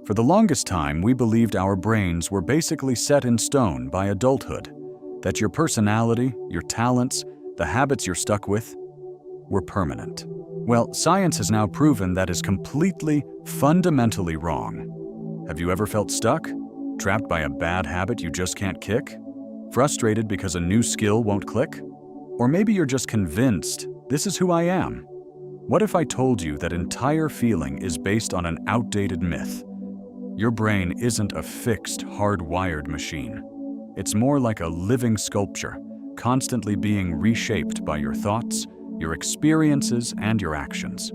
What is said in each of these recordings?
For the longest time, we believed our brains were basically set in stone by adulthood, that your personality, your talents, the habits you're stuck with, were permanent. Well, science has now proven that is completely, fundamentally wrong. Have you ever felt stuck? Trapped by a bad habit you just can't kick? Frustrated because a new skill won't click? Or maybe you're just convinced, this is who I am. What if I told you that entire feeling is based on an outdated myth? Your brain isn't a fixed, hardwired machine. It's more like a living sculpture, constantly being reshaped by your thoughts, your experiences, and your actions.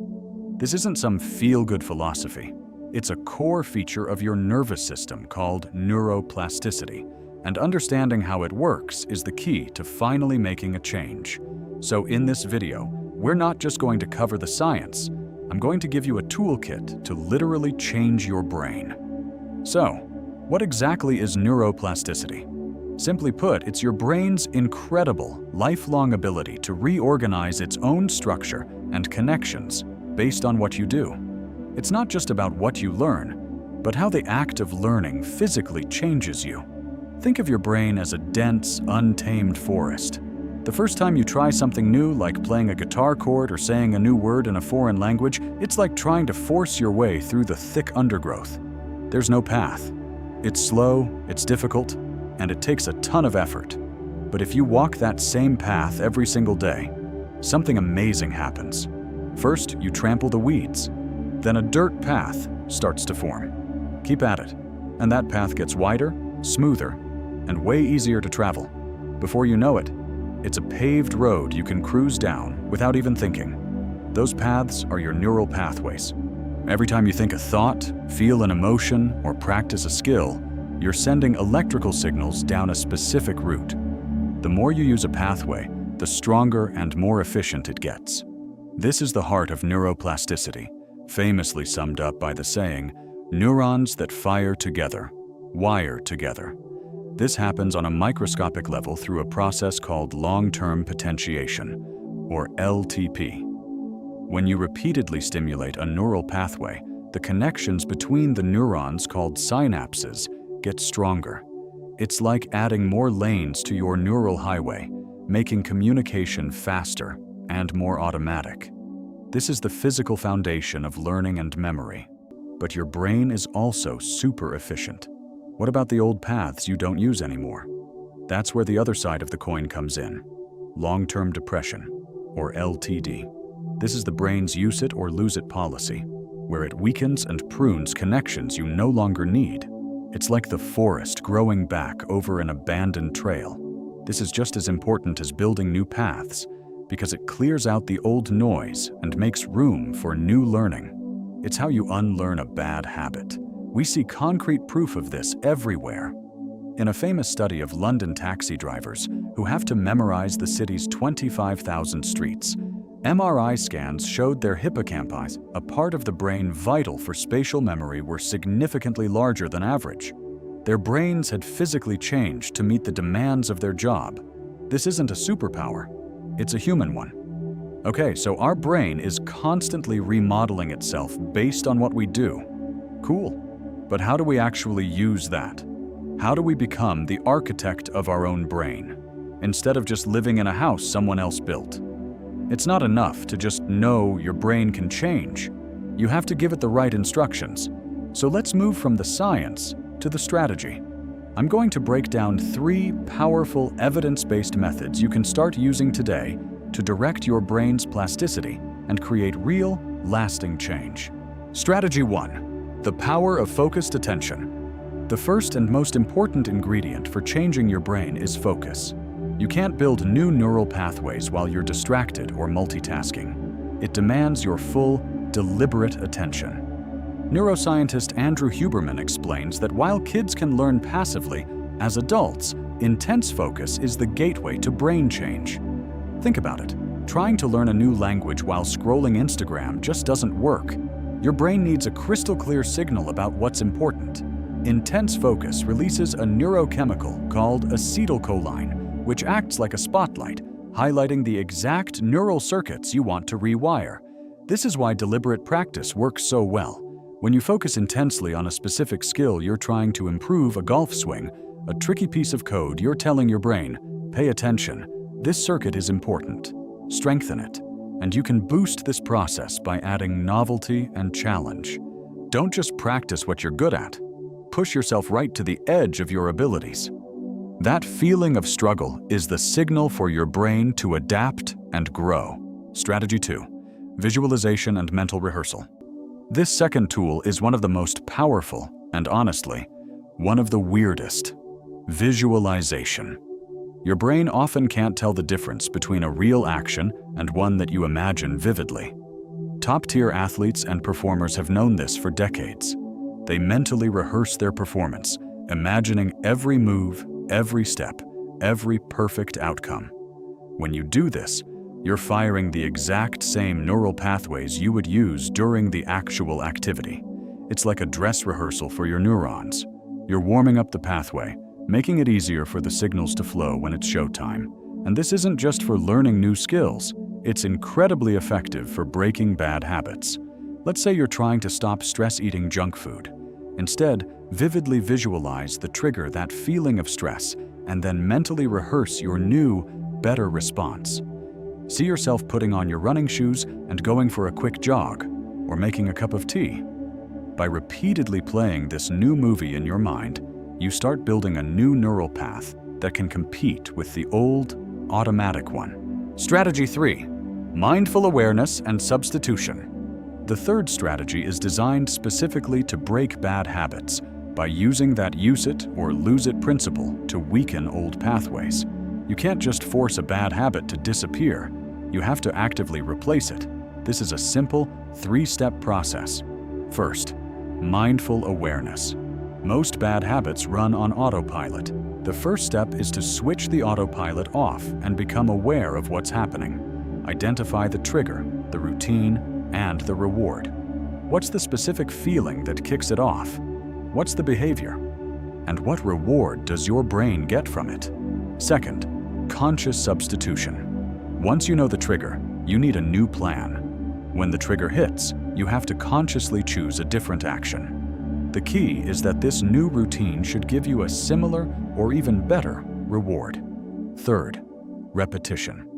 This isn't some feel-good philosophy. It's a core feature of your nervous system called neuroplasticity, and understanding how it works is the key to finally making a change. So in this video, we're not just going to cover the science. I'm going to give you a toolkit to literally change your brain. So, what exactly is neuroplasticity? Simply put, it's your brain's incredible, lifelong ability to reorganize its own structure and connections based on what you do. It's not just about what you learn, but how the act of learning physically changes you. Think of your brain as a dense, untamed forest. The first time you try something new, like playing a guitar chord or saying a new word in a foreign language, it's like trying to force your way through the thick undergrowth. There's no path. It's slow, it's difficult, and it takes a ton of effort. But if you walk that same path every single day, something amazing happens. First, you trample the weeds. Then a dirt path starts to form. Keep at it, and that path gets wider, smoother, and way easier to travel. Before you know it, it's a paved road you can cruise down without even thinking. Those paths are your neural pathways. Every time you think a thought, feel an emotion, or practice a skill, you're sending electrical signals down a specific route. The more you use a pathway, the stronger and more efficient it gets. This is the heart of neuroplasticity, famously summed up by the saying, neurons that fire together, wire together. This happens on a microscopic level through a process called long-term potentiation, or LTP. When you repeatedly stimulate a neural pathway, the connections between the neurons called synapses get stronger. It's like adding more lanes to your neural highway, making communication faster and more automatic. This is the physical foundation of learning and memory. But your brain is also super efficient. What about the old paths you don't use anymore? That's where the other side of the coin comes in. Long-term depression, or LTD. This is the brain's use it or lose it policy, where it weakens and prunes connections you no longer need. It's like the forest growing back over an abandoned trail. This is just as important as building new paths, because it clears out the old noise and makes room for new learning. It's how you unlearn a bad habit. We see concrete proof of this everywhere. In a famous study of London taxi drivers who have to memorize the city's 25,000 streets, MRI scans showed their hippocampi, a part of the brain vital for spatial memory, were significantly larger than average. Their brains had physically changed to meet the demands of their job. This isn't a superpower, it's a human one. Okay, so our brain is constantly remodeling itself based on what we do. Cool, but how do we actually use that? How do we become the architect of our own brain, instead of just living in a house someone else built? It's not enough to just know your brain can change. You have to give it the right instructions. So let's move from the science to the strategy. I'm going to break down 3 powerful evidence-based methods you can start using today to direct your brain's plasticity and create real, lasting change. Strategy 1. The power of focused attention. The first and most important ingredient for changing your brain is focus. You can't build new neural pathways while you're distracted or multitasking. It demands your full, deliberate attention. Neuroscientist Andrew Huberman explains that while kids can learn passively, as adults, intense focus is the gateway to brain change. Think about it. Trying to learn a new language while scrolling Instagram just doesn't work. Your brain needs a crystal clear signal about what's important. Intense focus releases a neurochemical called acetylcholine, which acts like a spotlight, highlighting the exact neural circuits you want to rewire. This is why deliberate practice works so well. When you focus intensely on a specific skill you're trying to improve, a golf swing, a tricky piece of code, you're telling your brain, pay attention, this circuit is important, strengthen it. And you can boost this process by adding novelty and challenge. Don't just practice what you're good at. Push yourself right to the edge of your abilities. That feeling of struggle is the signal for your brain to adapt and grow. Strategy 2. Visualization and mental rehearsal. This second tool is one of the most powerful and, honestly, one of the weirdest. Visualization. Your brain often can't tell the difference between a real action and one that you imagine vividly. Top-tier athletes and performers have known this for decades. They mentally rehearse their performance, imagining every move, every step, every perfect outcome. When you do this, you're firing the exact same neural pathways you would use during the actual activity. It's like a dress rehearsal for your neurons. You're warming up the pathway, making it easier for the signals to flow when it's showtime. And this isn't just for learning new skills, it's incredibly effective for breaking bad habits. Let's say you're trying to stop stress-eating junk food. Instead, vividly visualize the trigger, that feeling of stress, and then mentally rehearse your new, better response. See yourself putting on your running shoes and going for a quick jog, or making a cup of tea. By repeatedly playing this new movie in your mind, you start building a new neural path that can compete with the old, automatic one. Strategy 3. Mindful awareness and substitution. The third strategy is designed specifically to break bad habits by using that use it or lose it principle to weaken old pathways. You can't just force a bad habit to disappear. You have to actively replace it. This is a simple, 3-step process. First, mindful awareness. Most bad habits run on autopilot. The first step is to switch the autopilot off and become aware of what's happening. Identify the trigger, the routine, and the reward. What's the specific feeling that kicks it off? What's the behavior? And what reward does your brain get from it? Second, conscious substitution. Once you know the trigger, you need a new plan. When the trigger hits, you have to consciously choose a different action. The key is that this new routine should give you a similar or even better reward. Third, repetition.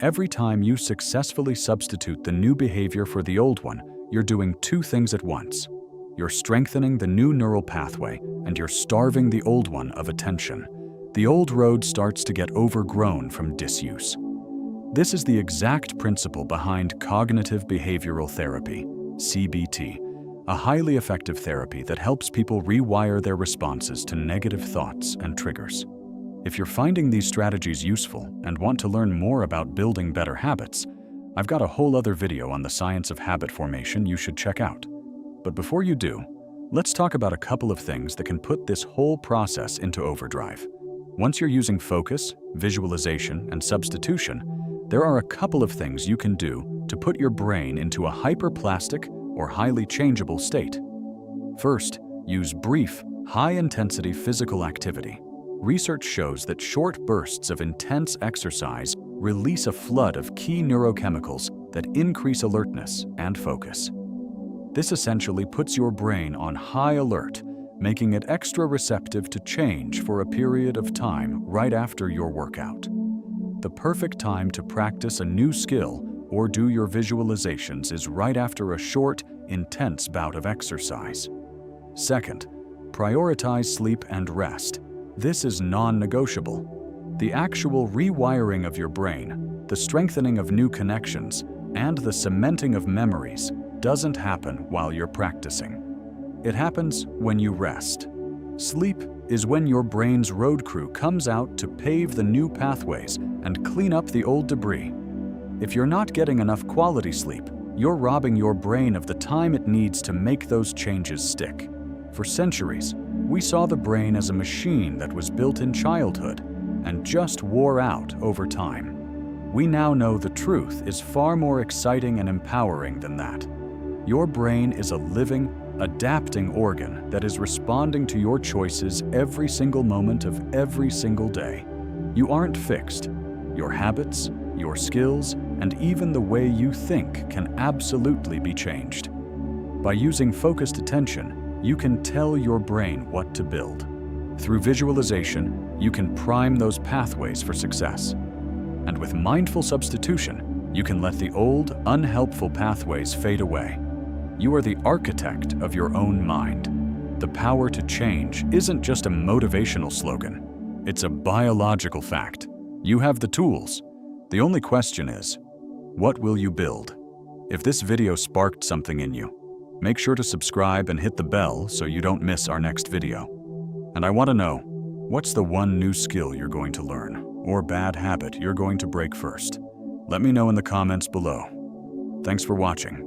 Every time you successfully substitute the new behavior for the old one, you're doing two things at once. You're strengthening the new neural pathway, and you're starving the old one of attention. The old road starts to get overgrown from disuse. This is the exact principle behind cognitive behavioral therapy, CBT, a highly effective therapy that helps people rewire their responses to negative thoughts and triggers. If you're finding these strategies useful and want to learn more about building better habits, I've got a whole other video on the science of habit formation you should check out. But before you do, let's talk about a couple of things that can put this whole process into overdrive. Once you're using focus, visualization, and substitution, there are a couple of things you can do to put your brain into a hyperplastic or highly changeable state. First, use brief, high-intensity physical activity. Research shows that short bursts of intense exercise release a flood of key neurochemicals that increase alertness and focus. This essentially puts your brain on high alert, making it extra receptive to change for a period of time right after your workout. The perfect time to practice a new skill or do your visualizations is right after a short, intense bout of exercise. Second, prioritize sleep and rest. This is non-negotiable. The actual rewiring of your brain, the strengthening of new connections, and the cementing of memories doesn't happen while you're practicing. It happens when you rest. Sleep is when your brain's road crew comes out to pave the new pathways and clean up the old debris. If you're not getting enough quality sleep, you're robbing your brain of the time it needs to make those changes stick. For centuries, we saw the brain as a machine that was built in childhood and just wore out over time. We now know the truth is far more exciting and empowering than that. Your brain is a living, adapting organ that is responding to your choices every single moment of every single day. You aren't fixed. Your habits, your skills, and even the way you think can absolutely be changed. By using focused attention, you can tell your brain what to build. Through visualization, you can prime those pathways for success. And with mindful substitution, you can let the old, unhelpful pathways fade away. You are the architect of your own mind. The power to change isn't just a motivational slogan. It's a biological fact. You have the tools. The only question is, what will you build? If this video sparked something in you, make sure to subscribe and hit the bell so you don't miss our next video. And I want to know, what's the one new skill you're going to learn or bad habit you're going to break first? Let me know in the comments below. Thanks for watching.